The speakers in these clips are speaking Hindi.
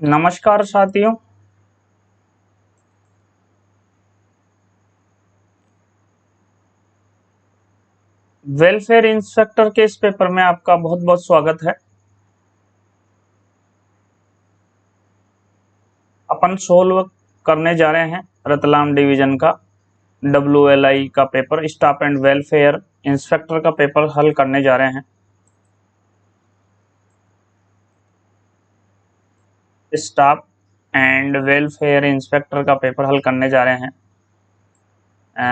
नमस्कार साथियों। वेलफेयर इंस्पेक्टर के इस पेपर में आपका बहुत बहुत स्वागत है। अपन सोल्व करने जा रहे हैं रतलाम डिवीजन का WLI का paper, staff and welfare inspector का पेपर हल करने जा रहे हैं। स्टाफ एंड वेलफेयर इंस्पेक्टर का पेपर हल करने जा रहे हैं।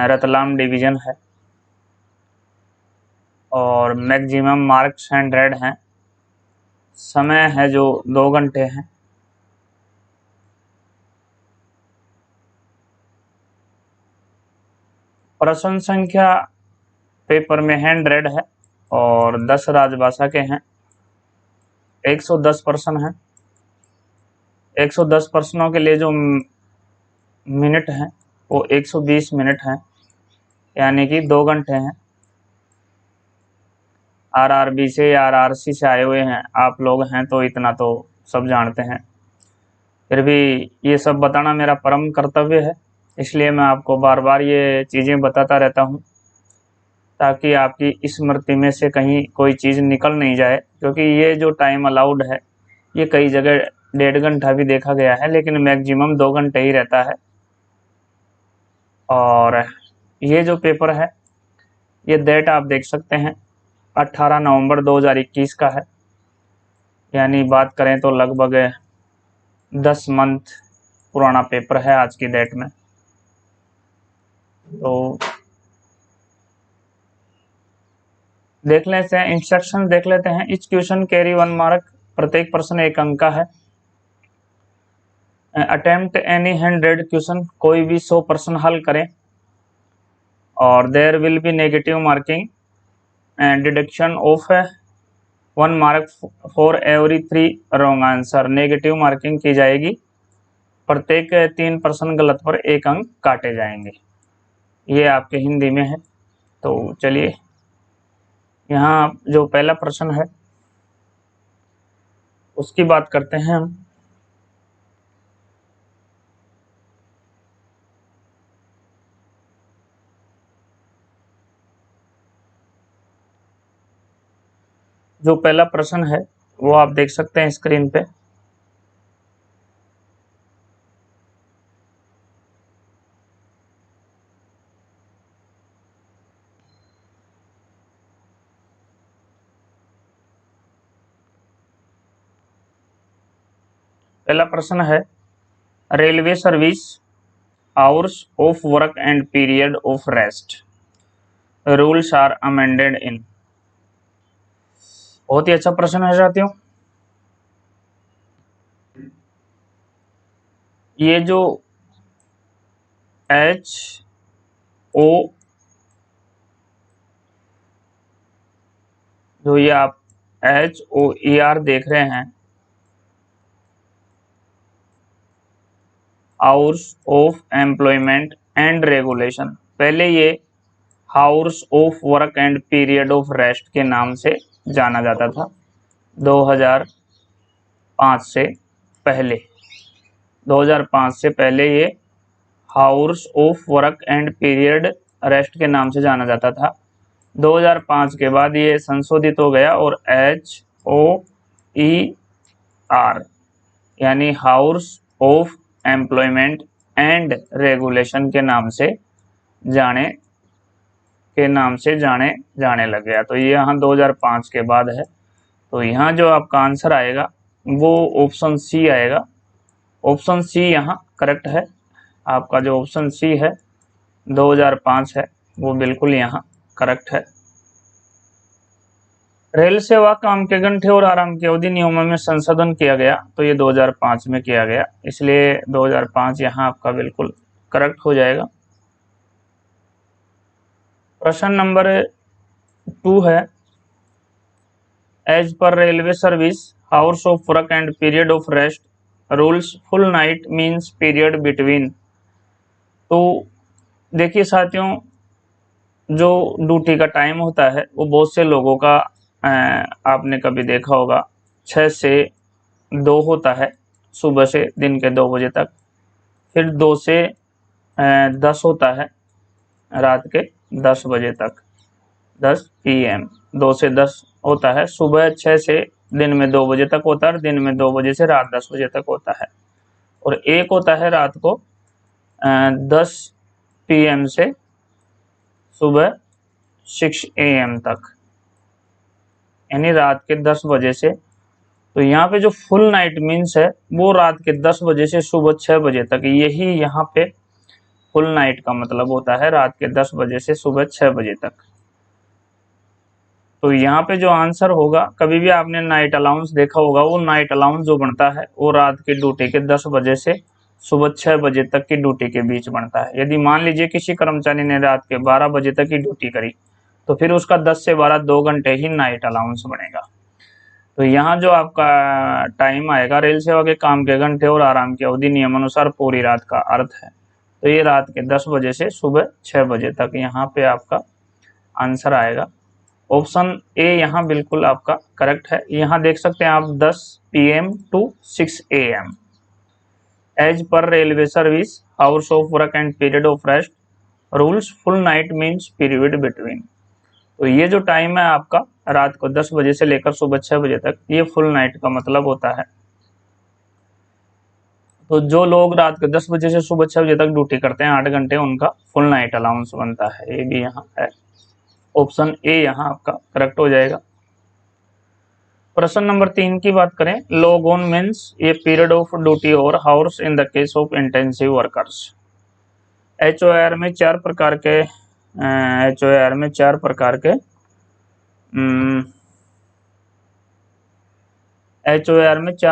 रतलाम डिवीजन है और मैक्सिमम मार्क्स 100 हैं। समय है जो 2 घंटे हैं। प्रश्न संख्या पेपर में 100 है और 10 राजभाषा के हैं। 110 प्रश्न हैं। 110 प्रश्नों के लिए जो मिनट हैं वो 120 मिनट हैं, यानी कि 2 घंटे हैं। RRB से या RRC से आए हुए हैं आप लोग हैं तो इतना तो सब जानते हैं, फिर भी ये सब बताना मेरा परम कर्तव्य है, इसलिए मैं आपको बार बार ये चीज़ें बताता रहता हूँ ताकि आपकी स्मृति में से कहीं कोई चीज़ निकल नहीं जाए। क्योंकि ये जो टाइम अलाउड है ये कई जगह 1.5 घंटा भी देखा गया है, लेकिन मैक्सिमम 2 घंटे ही रहता है। और ये जो पेपर है ये डेट आप देख सकते हैं 18 नवंबर 2021 का है, यानी बात करें तो लगभग 10 मंथ पुराना पेपर है आज की डेट में। तो देख लेते हैं, इंस्ट्रक्शन देख लेते हैं। इच क्वेश्चन कैरी 1 मार्क, प्रत्येक प्रश्न 1 अंक का है। अटेम्प्ट एनी 100 क्वेश्चन, कोई भी 100 प्रश्न हल करें और there will be negative marking and deduction of 1 mark for every 3 wrong answer. Negative marking की जाएगी, प्रत्येक 3 प्रश्न गलत पर 1 अंक काटे जाएंगे। ये आपके हिंदी में है। तो चलिए यहाँ जो पहला प्रश्न है उसकी बात करते हैं हम। जो पहला प्रश्न है वो आप देख सकते हैं स्क्रीन पे। पहला प्रश्न है railway service hours of work and period of rest rules are amended in. बहुत ही अच्छा प्रश्न है साथियों। ये जो HO जो ये आप HOER देख रहे हैं, hours of employment and regulation, पहले ये house of work and period of rest के नाम से जाना जाता था। 2005 से पहले 2005 से पहले ये house of work and period rest के नाम से जाना जाता था। 2005 के बाद ये संशोधित हो गया और HOER यानी house of employment and regulation के नाम से जाने लग गया। तो ये यहाँ 2005 के बाद है। तो यहाँ जो आपका आंसर आएगा वो ऑप्शन सी आएगा। ऑप्शन सी यहाँ करेक्ट है। आपका जो ऑप्शन सी है 2005 है वो बिल्कुल यहाँ करेक्ट है। रेल सेवा काम के घंटे और आराम की अवधि नियमों में संशोधन किया गया, तो ये 2005 में किया गया, इसलिए 2005 यहाँ आपका बिल्कुल करेक्ट हो जाएगा। प्रश्न नंबर 2 है as per railway service hours of work and period of rest rules full night means period between. तो देखिए साथियों, जो ड्यूटी का टाइम होता है वो बहुत से लोगों का आपने कभी देखा होगा 6 से 2 होता है, सुबह से दिन के 2 बजे तक। फिर 2 से 10 होता है रात के 10 बजे तक, 10 PM। 2 से 10 होता है, सुबह 6 से दिन में 2 बजे तक होता है, और दिन में 2 बजे से रात 10 बजे तक होता है। और एक होता है रात को 10 PM से सुबह 6 AM तक, यानी रात के 10 बजे से। तो यहाँ पे जो फुल नाइट मीन्स है वो रात के 10 बजे से सुबह 6 बजे तक, यही यहाँ पे फुल नाइट का मतलब होता है, रात के 10 बजे से सुबह 6 बजे तक। तो यहाँ पे जो आंसर होगा, कभी भी आपने नाइट अलाउंस देखा होगा, वो नाइट अलाउंस जो बनता है वो रात की ड्यूटी के 10 बजे से सुबह 6 बजे तक की ड्यूटी के बीच बनता है। यदि मान लीजिए किसी कर्मचारी ने रात के 12 बजे तक की ड्यूटी करी, तो फिर उसका 10 से 12 2 घंटे ही नाइट अलाउंस बनेगा। तो यहाँ जो आपका टाइम आएगा रेल सेवा के काम के घंटे और आराम की अवधि नियमानुसार पूरी रात का अर्थ है। तो ये रात के 10 बजे से सुबह 6 बजे तक यहाँ पे आपका आंसर आएगा। ऑप्शन ए यहाँ बिल्कुल आपका करेक्ट है। यहाँ देख सकते हैं आप 10 PM to 6 AM as per railway service hours of work and period of rest rules full night means period between. तो ये जो टाइम है आपका रात को 10 बजे से लेकर सुबह 6 बजे तक, ये फुल नाइट का मतलब होता है। तो जो लोग रात के 10 बजे से सुबह 6 बजे तक ड्यूटी करते हैं 8 घंटे, उनका फुल नाइट अलाउंस बनता है। ये भी यहाँ है, ऑप्शन ए यहाँ आपका करेक्ट हो जाएगा। प्रश्न नंबर 3 की बात करें, लॉग ऑन मीन्स ये पीरियड ऑफ ड्यूटी और hours in the case of intensive workers. HOR में 4 प्रकार के HOR में 4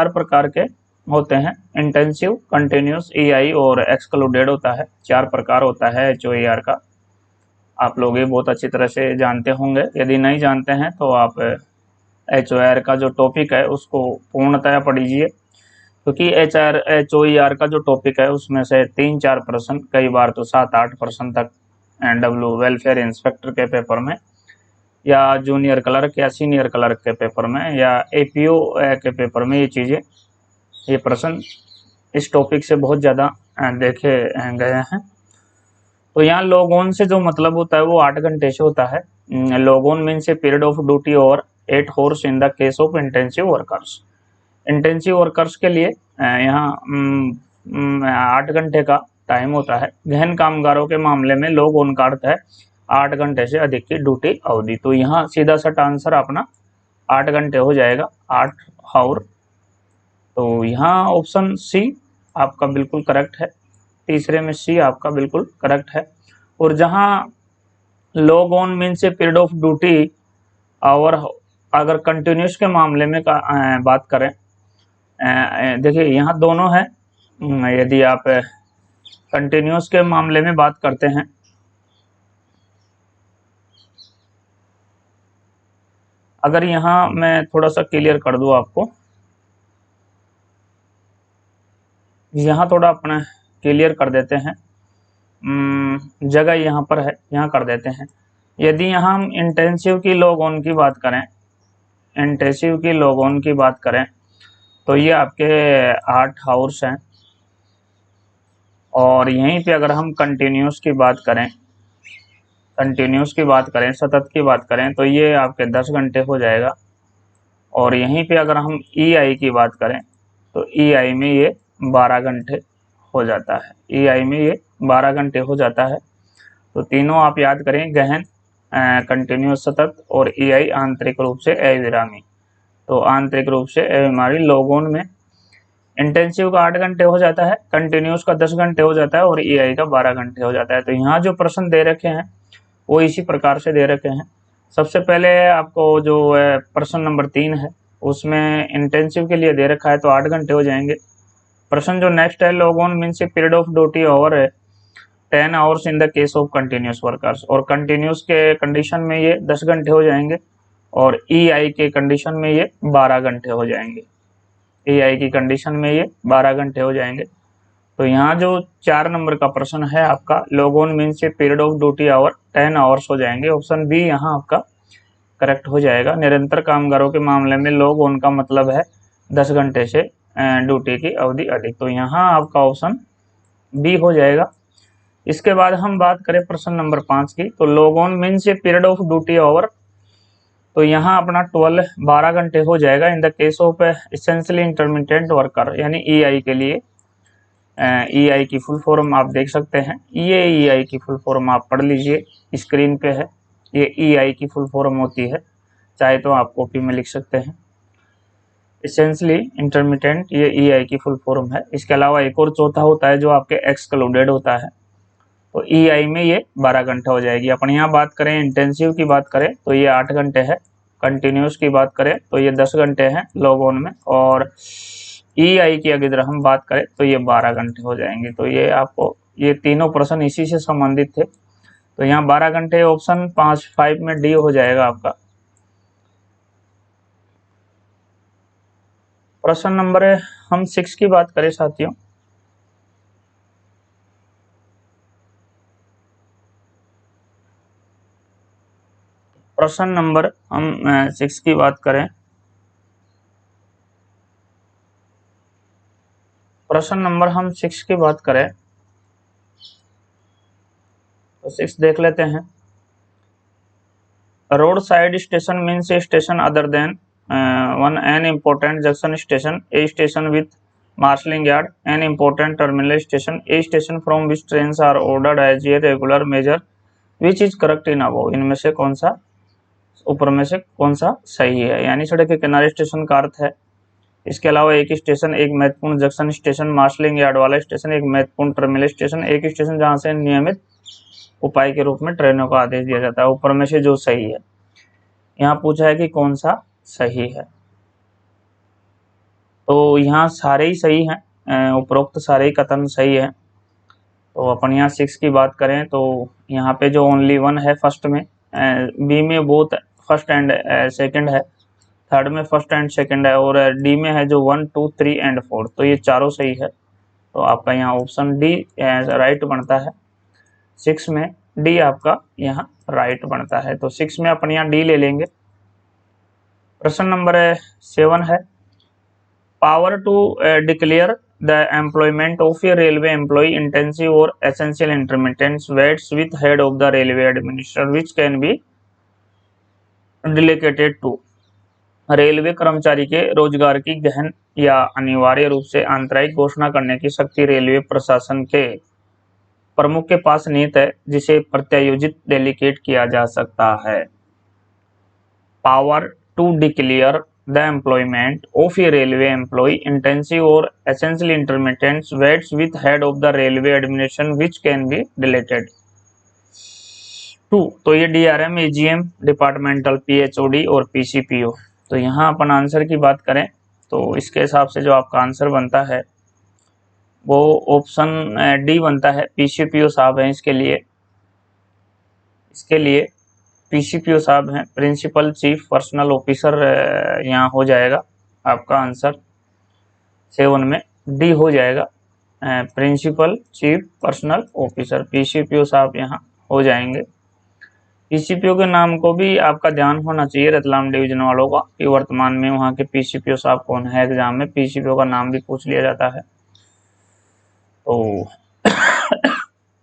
प्रकार के होते हैं, इंटेंसिव, कंटिन्यूस, EI और एक्सक्लूडेड होता है। 4 प्रकार होता है HOR का। आप लोग ये बहुत अच्छी तरह से जानते होंगे। यदि नहीं जानते हैं तो आप HOR का जो टॉपिक है उसको पूर्णतया पढ़ लीजिए, क्योंकि HOR का जो टॉपिक है उसमें से 3-4 प्रश्न, कई बार तो 7-8 प्रश्न तक NW वेलफेयर इंस्पेक्टर के पेपर में, या जूनियर क्लर्क या सीनियर क्लर्क के पेपर में, या APO के पेपर में ये प्रश्न इस टॉपिक से बहुत ज़्यादा देखे गए हैं। तो यहाँ लॉग ऑन से जो मतलब होता है वो 8 घंटे से होता है। Log on means A period of duty और 8 hours in the case of intensive workers. Intensive workers के लिए यहाँ 8 घंटे का टाइम होता है। गहन कामगारों के मामले में लॉग ऑन का अर्थ है 8 घंटे से अधिक की ड्यूटी अवधि। तो यहाँ सीधा सट आंसर अपना 8 घंटे हो जाएगा, 8 आवर। तो यहाँ ऑप्शन सी आपका बिल्कुल करेक्ट है। तीसरे में सी आपका बिल्कुल करेक्ट है। और जहाँ log on means A period of duty और अगर कंटिन्यूस के मामले में बात करें, देखिए यहाँ दोनों है। यदि आप कंटिन्यूस के मामले में बात करते हैं, अगर यहाँ मैं थोड़ा सा क्लियर कर दूँ आपको, यहाँ थोड़ा अपना क्लियर कर देते हैं, जगह यहाँ पर है, यहाँ कर देते हैं। यदि यहाँ हम इंटेंसिव की लॉग ऑन की बात करें, तो ये आपके 8 आवर्स हैं। और यहीं पे अगर हम कंटिन्यूस की बात करें, सतत की बात करें, तो ये आपके 10 घंटे हो जाएगा। और यहीं पे अगर हम EI की बात करें, तो EI में ये 12 घंटे हो जाता है। EI में ये 12 घंटे हो जाता है। तो तीनों आप याद करें, गहन, कंटिन्यूस, सतत, और EI आंतरिक रूप से अविरामी। तो आंतरिक रूप से अविरामी लॉग ऑन में इंटेंसिव का 8 घंटे हो जाता है, कंटिन्यूस का 10 घंटे हो जाता है, और EI का 12 घंटे हो जाता है। तो यहाँ जो प्रश्न दे रखे हैं वो इसी प्रकार से दे रखे हैं। सबसे पहले आपको जो प्रश्न नंबर 3 है उसमें इंटेंसिव के लिए दे रखा है, तो 8 घंटे हो जाएंगे। प्रश्न जो नेक्स्ट है, log on means A period of duty और 10 hours in the case of continuous workers. और कंटिन्यूस के कंडीशन में ये 10 घंटे हो जाएंगे, और EI के कंडीशन में ये 12 घंटे हो जाएंगे। EI की कंडीशन में ये 12 घंटे हो जाएंगे। तो यहाँ जो 4 नंबर का प्रश्न है आपका, log on means A period of duty hour 10 hours हो जाएंगे। ऑप्शन बी यहाँ आपका करेक्ट हो जाएगा। निरंतर कामगारों के मामले में लॉग ऑन का मतलब है 10 घंटे से ड्यूटी की अवधि अधिक। तो यहाँ आपका ऑप्शन बी हो जाएगा। इसके बाद हम बात करें प्रश्न नंबर 5 की, तो log on means A period of duty over. तो यहाँ अपना 12 घंटे हो जाएगा in the case of essentially intermittent worker, यानी ईआई के लिए। ईआई की फुल फॉर्म आप देख सकते हैं, ये ईआई की फुल फॉर्म आप पढ़ लीजिए, स्क्रीन पे है। ये ईआई की फुल फॉर्म होती है, चाहे तो आप कॉपी में लिख सकते हैं। एसेंशियली इंटरमिटेंट ये ईआई की फुल फॉर्म है। इसके अलावा एक और चौथा होता है जो आपके एक्सक्लूडेड होता है। तो ईआई में ये 12 घंटे हो जाएगी। अपन यहाँ बात करें इंटेंसिव की बात करें तो ये 8 घंटे है। कंटिन्यूस की बात करें तो ये 10 घंटे हैं लॉग ऑन में। और ईआई की अगर हम बात करें तो ये 12 घंटे हो जाएंगे। तो ये आपको ये तीनों प्रश्न इसी से संबंधित थे। तो यहाँ 12 घंटे ऑप्शन 5 में डी हो जाएगा आपका। प्रश्न नंबर हम 6 की बात करें साथियों, प्रश्न नंबर हम 6 की बात करें, प्रश्न नंबर हम 6 की बात करें तो 6 देख लेते हैं। Road side station means a station other than one an important junction station, a station with marshalling yard, an important terminal station, a station from which trains are ordered as a regular measure, which is correct in above. इनमें से कौन सा, ऊपर में से कौन सा सही है। यानी सड़क के किनारे स्टेशन का अर्थ है। इसके अलावा एक स्टेशन एक महत्वपूर्ण जंक्शन स्टेशन, मार्शलिंग यार्ड वाला स्टेशन एक महत्वपूर्ण टर्मिनल स्टेशन, एक स्टेशन जहां से नियमित उपाय के रूप में ट्रेनों का आदेश दिया जाता है। ऊपर में से जो सही है, यहाँ पूछा है कि कौन सा सही है। तो यहाँ सारे ही सही हैं, उपरोक्त सारे ही कथन सही है। तो अपन यहाँ 6 की बात करें तो यहाँ पे जो ओनली वन है फर्स्ट में, बी में बोथ फर्स्ट एंड सेकंड है, थर्ड में फर्स्ट एंड सेकंड है, और डी में है जो 1, 2, 3 एंड 4। तो ये चारों सही है। तो आपका यहाँ ऑप्शन डी राइट बनता है। 6 में डी आपका यहाँ राइट बनता है। तो 6 में अपन यहाँ डी ले लेंगे। प्रश्न नंबर 7 है, power to declare the employment of a railway employ intensive और essential intermittent waits with head of the railway administrator which can be delegated to. Railway कर्मचारी के रोजगार की गहन या अनिवार्य रूप से आंतरिक घोषणा करने की शक्ति रेलवे प्रशासन के प्रमुख के पास निहित है, जिसे प्रत्यायोजित डेलीगेट किया जा सकता है। Power to declare the employment of a railway employ intensive और essential intermittent waits with head of the railway administration which can be deleted to. तो ये डीआरएम, एजीएम, डिपार्टमेंटल, पीएचओडी और पीसीपीओ। तो यहाँ अपन आंसर की बात करें तो इसके हिसाब से जो आपका आंसर बनता है वो ऑप्शन डी बनता है। पीसीपीओ साहब हैं इसके लिए, पीसीपीओ साहब हैं, प्रिंसिपल चीफ पर्सनल ऑफिसर। यहाँ हो जाएगा आपका आंसर 7 में डी हो जाएगा, principal chief personnel officer. PCPO साहब यहाँ हो जाएंगे। पीसीपीओ के नाम को भी आपका ध्यान होना चाहिए रतलाम डिवीजन वालों का कि वर्तमान में वहाँ के पीसीपीओ साहब कौन है। एग्जाम में पीसीपीओ का नाम भी पूछ लिया जाता है। तो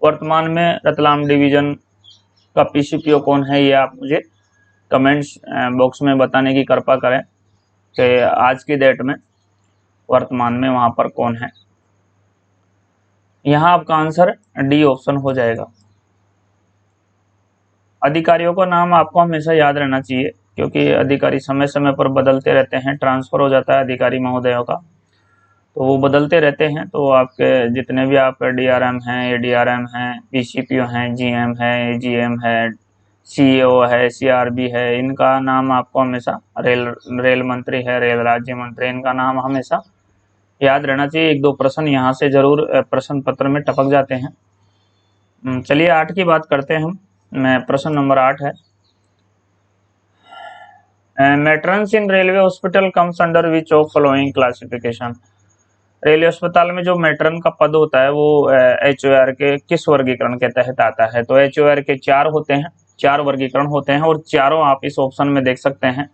वर्तमान में रतलाम डिवीजन का पीसीपीओ कौन है, ये आप मुझे कमेंट्स बॉक्स में बताने की कृपा करें कि आज की डेट में वर्तमान में वहाँ पर कौन है। यहाँ आपका आंसर डी ऑप्शन हो जाएगा। अधिकारियों का नाम आपको हमेशा याद रहना चाहिए क्योंकि अधिकारी समय समय पर बदलते रहते हैं, ट्रांसफर हो जाता है अधिकारी महोदयों का, तो वो बदलते रहते हैं। तो आपके जितने भी आप डीआरएम हैं, एडीआरएम हैं, पीसीपीओ हैं, जीएम है, एजीएम है, सीईओ है, सीआरबी है, इनका नाम आपको हमेशा, रेल मंत्री है, रेल राज्य मंत्री, इनका नाम हमेशा याद रहना चाहिए। 1-2 प्रश्न यहाँ से जरूर प्रश्न पत्र में टपक जाते हैं। चलिए 8 की बात करते हैं हम। प्रश्न नंबर 8 है, matrons in railway hospital comes under which of following classification. Railway अस्पताल में जो मैट्रन का पद होता है वो HOR के किस वर्गीकरण के तहत आता है। तो HOR के 4 होते हैं, 4 वर्गीकरण होते हैं और चारों आप इस ऑप्शन में देख सकते हैं।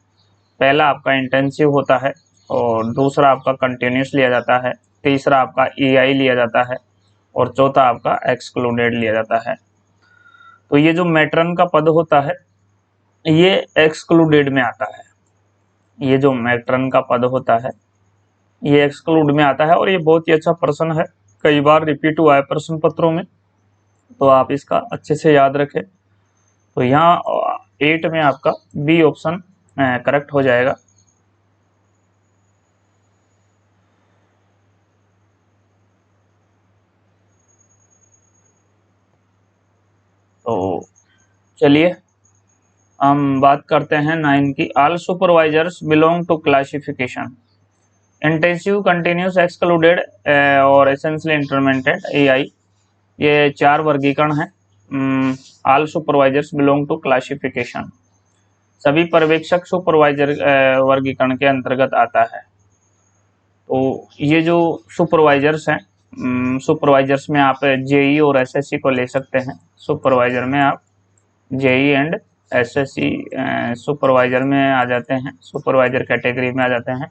पहला आपका इंटेंसिव होता है, और दूसरा आपका कंटिन्यूस लिया जाता है, तीसरा आपका EI लिया जाता है और चौथा आपका एक्सक्लूडेड लिया जाता है। तो ये जो मैट्रन का पद होता है ये एक्सक्लूडेड में आता है। ये जो मैट्रन का पद होता है ये एक्सक्लूड में आता है और ये बहुत ही अच्छा प्रश्न है, कई बार रिपीट हुआ है प्रश्न पत्रों में, तो आप इसका अच्छे से याद रखें। तो यहाँ 8 में आपका बी ऑप्शन करेक्ट हो जाएगा। तो चलिए हम बात करते हैं 9 की। All supervisors belong to classification intensive, continuous, excluded और एसेंशियली इंटरमीडिएट EI। ये 4 वर्गीकरण हैं। All supervisors belong to classification, सभी पर्यवेक्षक सुपरवाइजर वर्गीकरण के अंतर्गत आता है। तो ये जो सुपरवाइजर्स हैं, सुपरवाइजर्स में आप JE और SSC को ले सकते हैं। सुपरवाइजर में आप JE एंड SSC सुपरवाइजर में आ जाते हैं, सुपरवाइजर कैटेगरी में आ जाते हैं।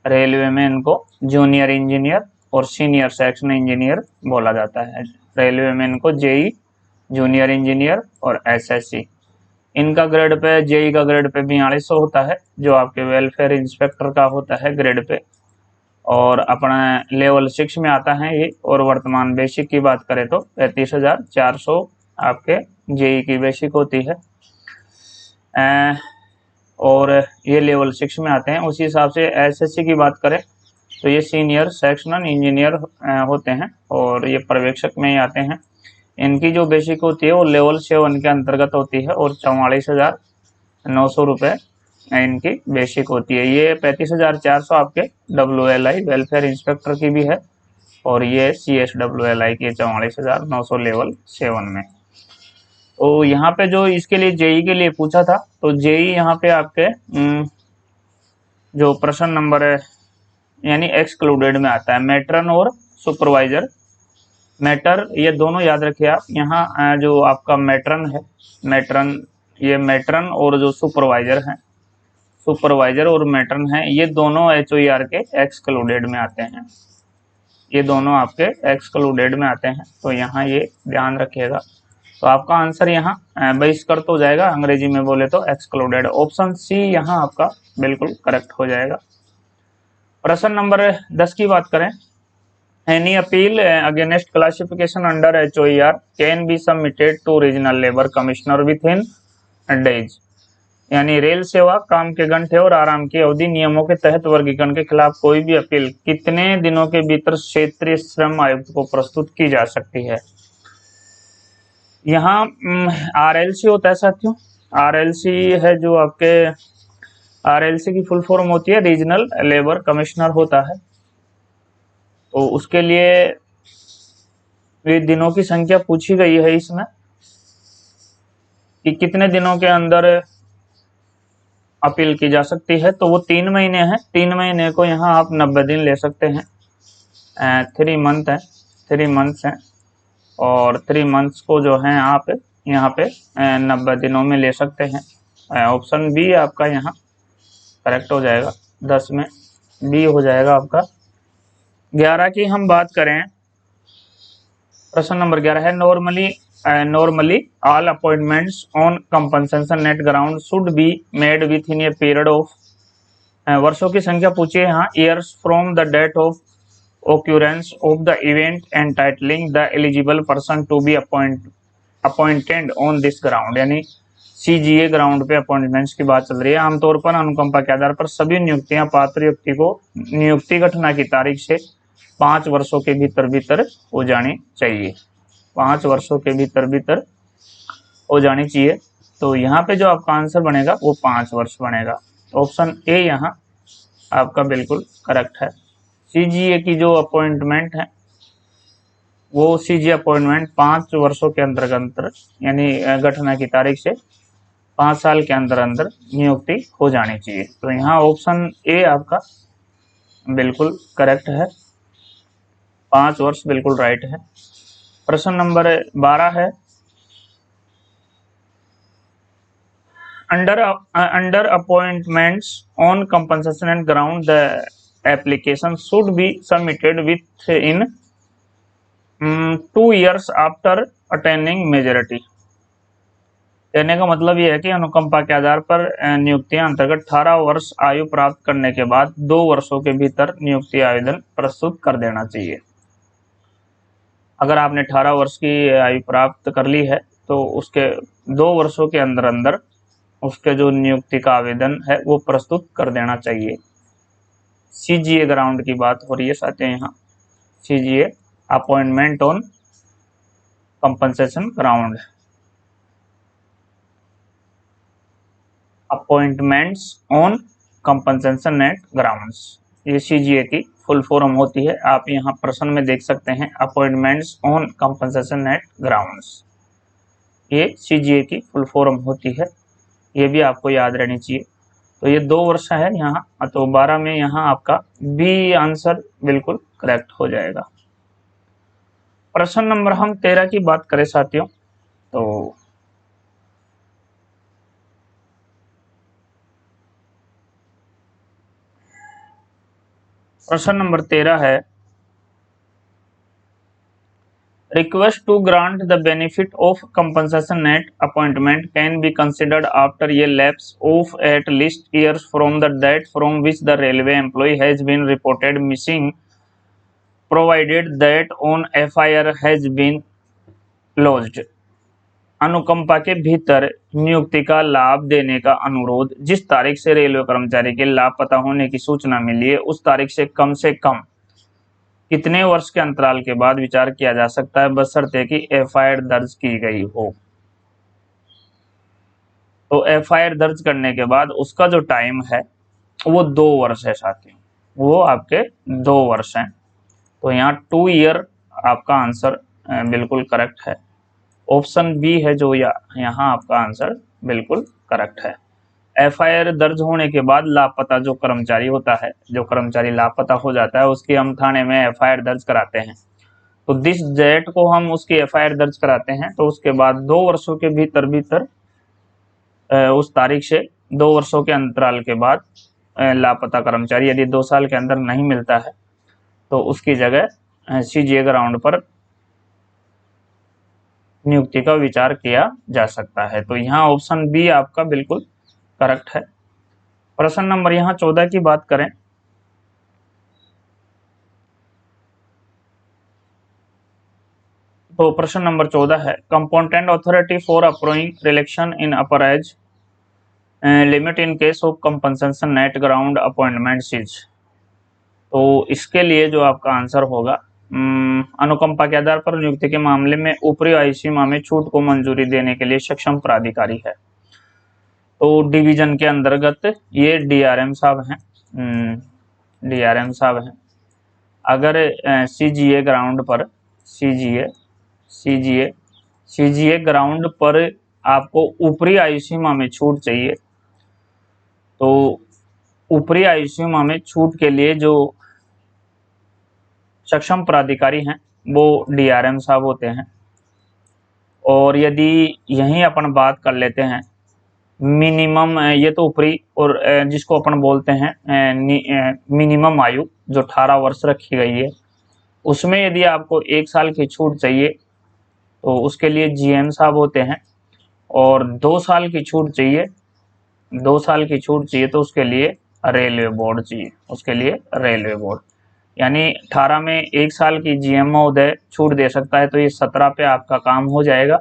रेलवे में इनको जूनियर इंजीनियर और सीनियर सेक्शन इंजीनियर बोला जाता है। रेलवे में इनको JE जूनियर इंजीनियर और SSC। इनका ग्रेड पे, JE का ग्रेड पे 4200 होता है, जो आपके वेलफेयर इंस्पेक्टर का होता है ग्रेड पे, और अपना लेवल 6 में आता है ये। और वर्तमान बेसिक की बात करें तो 35,400 आपके JE की बेसिक होती है, और ये लेवल 6 में आते हैं। उसी हिसाब से SSC की बात करें तो ये सीनियर सेक्शनल इंजीनियर होते हैं और ये पर्यवेक्षक में ही आते हैं। इनकी जो बेसिक होती है वो लेवल 7 के अंतर्गत होती है और 44,900 रुपये इनकी बेसिक होती है। ये 35,400 आपके WLI वेलफेयर इंस्पेक्टर की भी है और ये CSWLI की 44,900 लेवल 7 में। तो यहाँ पे जो इसके लिए JE के लिए पूछा था, तो JE यहाँ पे आपके जो प्रश्न नंबर है यानी एक्सक्लूडेड में आता है। मैट्रन और सुपरवाइजर, मैटर ये दोनों याद रखिए आप। यहाँ जो आपका मैट्रन है, मैट्रन, ये मैट्रन और जो सुपरवाइजर हैं, सुपरवाइजर और मैट्रन हैं, ये दोनों HOER के एक्सक्लूडेड में आते हैं। ये दोनों आपके एक्सक्लूडेड में आते हैं, तो यहाँ ये ध्यान रखिएगा। तो आपका आंसर यहाँ बहिष्कृत हो जाएगा, अंग्रेजी में बोले तो एक्सक्लूडेड। ऑप्शन C यहाँ आपका बिल्कुल करेक्ट हो जाएगा। प्रश्न नंबर 10 की बात करें। Any appeal against classification under HOER can be submitted to regional labour commissioner within days, यानी रेल सेवा, काम के घंटे और आराम की अवधि नियमों के तहत वर्गीकरण के खिलाफ कोई भी अपील कितने दिनों के भीतर क्षेत्रीय श्रम आयुक्त को प्रस्तुत की जा सकती है। यहाँ RLC होता है साथियों। RLC है जो आपके, RLC की फुल फॉर्म होती है रीजनल लेबर कमिश्नर होता है। तो उसके लिए ये दिनों की संख्या पूछी गई है इसमें कि कितने दिनों के अंदर अपील की जा सकती है। तो वो 3 महीने हैं। 3 महीने को यहाँ आप 90 दिन ले सकते हैं। 3 मंथ है, 3 मंथ्स हैं, और 3 मंथ्स को जो है आप यहाँ पे 90 दिनों में ले सकते हैं। ऑप्शन बी आपका यहाँ करेक्ट हो जाएगा। 10 में बी हो जाएगा आपका। 11 की हम बात करें, प्रश्न नंबर 11 है normally all appointments on compassionate ground should be made within a period of, वर्षों की संख्या पूछिए यहाँ, years from the date of occurrence of the event entitling the eligible person to be appointed on this ground, यानी CGA ग्राउंड पे अपॉइंटमेंट्स की बात चल रही है। आमतौर पर अनुकंपा के आधार पर सभी नियुक्तियां पात्र व्यक्ति को नियुक्ति घटना की तारीख से 5 वर्षों के भीतर हो जानी चाहिए। 5 वर्षों के भीतर हो जानी चाहिए। तो यहाँ पे जो आपका आंसर बनेगा वो 5 वर्ष बनेगा। ऑप्शन ए यहाँ आपका बिल्कुल करेक्ट है। CGA की जो अपॉइंटमेंट है वो CGA अपॉइंटमेंट 5 वर्षों के अंतर्गत यानी घटना की तारीख से 5 साल के अंदर नियुक्ति हो जानी चाहिए। तो यहाँ ऑप्शन ए आपका बिल्कुल करेक्ट है, 5 वर्ष बिल्कुल राइट है। प्रश्न नंबर 12 है, Under appointments on compensation and ground, the application should be submitted within 2 years after attaining majority। कहने का मतलब यह है कि अनुकंपा के आधार पर नियुक्तियां अंतर्गत 18 वर्ष आयु प्राप्त करने के बाद 2 वर्षों के भीतर नियुक्ति आवेदन प्रस्तुत कर देना चाहिए। अगर आपने 18 वर्ष की आयु प्राप्त कर ली है तो उसके 2 वर्षों के अंदर अंदर उसके जो नियुक्ति का आवेदन है वो प्रस्तुत कर देना चाहिए। CGA ग्राउंड की बात हो रही है साथियों, यहाँ CGA appointment on compensation ground, appointments on compensation net grounds, ये CGA की फुल फॉर्म होती है। आप यहाँ प्रश्न में देख सकते हैं appointments on compensation net grounds, ये CGA की फुल फॉर्म होती है, ये भी आपको याद रहनी चाहिए। तो ये 2 वर्ष है यहाँ, तो 12 में यहाँ आपका बी आंसर बिल्कुल करेक्ट हो जाएगा। प्रश्न नंबर हम 13 की बात करें साथियों, तो प्रश्न नंबर 13 है, request to grant the benefit of compensation net appointment can be considered after a lapse of at least years from the date from which the railway employee has been reported missing, provided that on FIR has been lodged। अनुकंपा के भीतर नियुक्ति का लाभ देने का अनुरोध जिस तारीख से रेलवे कर्मचारी के लापता होने की सूचना मिली है उस तारीख से कम कितने वर्ष के अंतराल के बाद विचार किया जा सकता है, बशर्ते कि FIR दर्ज की गई हो। तो FIR दर्ज करने के बाद उसका जो टाइम है वो 2 वर्ष है साथियों, वो आपके 2 वर्ष हैं। तो यहाँ 2 ईयर आपका आंसर बिल्कुल करेक्ट है। ऑप्शन बी है जो यहाँ आपका आंसर बिल्कुल करेक्ट है। FIR दर्ज होने के बाद लापता जो कर्मचारी होता है, जो कर्मचारी लापता हो जाता है उसकी हम थाने में FIR दर्ज कराते हैं। तो जिस डेट को हम उसकी FIR दर्ज कराते हैं तो उसके बाद 2 वर्षों के भीतर उस तारीख से 2 वर्षों के अंतराल के बाद लापता कर्मचारी यदि 2 साल के अंदर नहीं मिलता है तो उसकी जगह CGA ग्राउंड पर नियुक्ति का विचार किया जा सकता है। तो यहाँ ऑप्शन बी आपका बिल्कुल करेक्ट है। प्रश्न नंबर यहाँ 14 की बात करें, तो प्रश्न नंबर 14 है, competent authority for approving relaxation in upper age limit in case of compassionate ground appointment cases. तो इसके लिए जो आपका आंसर होगा, अनुकंपा के आधार पर नियुक्ति के मामले में ऊपरी आयु सीमा में छूट को मंजूरी देने के लिए सक्षम प्राधिकारी है। तो डिवीजन के अंतर्गत ये DRM साहब हैं, DRM साहब हैं। अगर CGA ग्राउंड पर CGA ग्राउंड पर आपको ऊपरी आयु सीमा में छूट चाहिए, तो ऊपरी आयु सीमा में छूट के लिए जो सक्षम प्राधिकारी हैं वो DRM साहब होते हैं। और यदि यहीं अपन बात कर लेते हैं मिनिमम, ये तो ऊपरी, और जिसको अपन बोलते हैं मिनिमम आयु जो 18 वर्ष रखी गई है, उसमें यदि आपको 1 साल की छूट चाहिए तो उसके लिए GM साहब होते हैं। और 2 साल की छूट चाहिए, 2 साल की छूट चाहिए तो उसके लिए रेलवे बोर्ड चाहिए, उसके लिए रेलवे बोर्ड। यानी 18 में 1 साल की GM महोदय छूट दे सकता है, तो ये 17 पे आपका काम हो जाएगा।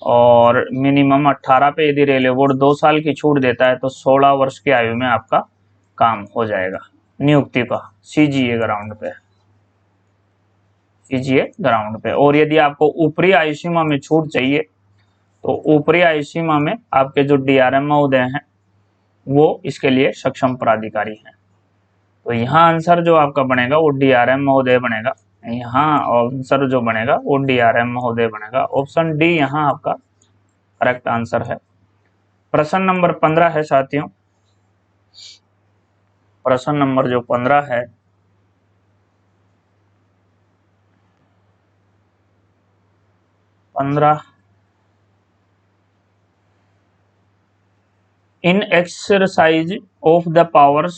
और मिनिमम 18 पे यदि रेलवे बोर्ड 2 साल की छूट देता है तो 16 वर्ष की आयु में आपका काम हो जाएगा नियुक्ति का CGA ग्राउंड पे, CGA ग्राउंड पे। और यदि आपको ऊपरी आयु सीमा में छूट चाहिए तो ऊपरी आयु सीमा में आपके जो DRM महोदय हैं वो इसके लिए सक्षम प्राधिकारी हैं। तो यहाँ आंसर जो आपका बनेगा वो DRM महोदय बनेगा, यहाँ आंसर जो बनेगा वो DRM महोदय बनेगा। ऑप्शन डी यहाँ आपका करेक्ट आंसर है। प्रश्न नंबर 15 है साथियों, प्रश्न नंबर जो 15 है, in exercise of the powers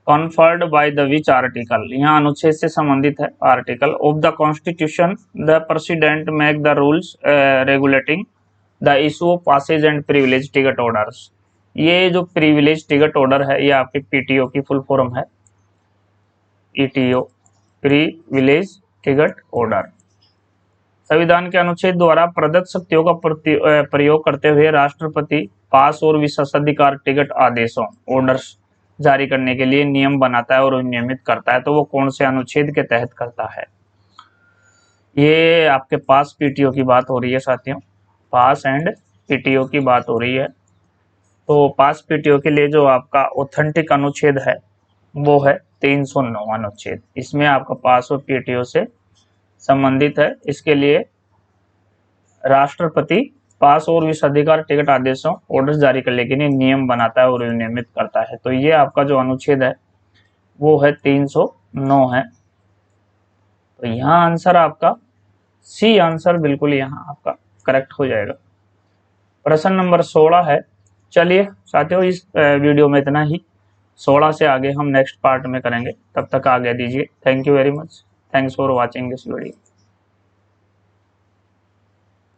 conferred by the which article, यहाँ अनुच्छेद से संबंधित है article of the constitution the president make the rules regulating the issue of passes and privilege ticket orders. ये जो प्रिविलेज टिकट ऑर्डर है ये आपके पीटीओ की फुल फॉर्म है, ईटीओ प्रिविलेज टिकट ऑर्डर। संविधान के अनुच्छेद द्वारा प्रदत्त शक्तियों का प्रयोग करते हुए राष्ट्रपति पास और विशेषाधिकार टिकट आदेशों ऑर्डर्स जारी करने के लिए नियम बनाता है और नियमित करता है, तो वो कौन से अनुच्छेद के तहत करता है? ये आपके पास पीटीओ की बात हो रही है साथियों, पास एंड पीटीओ की बात हो रही है। तो पास पीटीओ के लिए जो आपका ऑथेंटिक अनुच्छेद है वो है 309 अनुच्छेद, इसमें आपका पास और पीटीओ से संबंधित है। इसके लिए राष्ट्रपति पास और विशेषाधिकार टिकट आदेशों ऑर्डर्स जारी करने के लिए नियम बनाता है और नियमित करता है। तो ये आपका जो अनुच्छेद है वो है 309 है। तो यहाँ आंसर आपका सी आंसर बिल्कुल यहाँ आपका करेक्ट हो जाएगा। प्रश्न नंबर 16 है। चलिए साथियों इस वीडियो में इतना ही, 16 से आगे हम नेक्स्ट पार्ट में करेंगे, तब तक आगे दीजिए। Thank you very much, thanks for watching this video.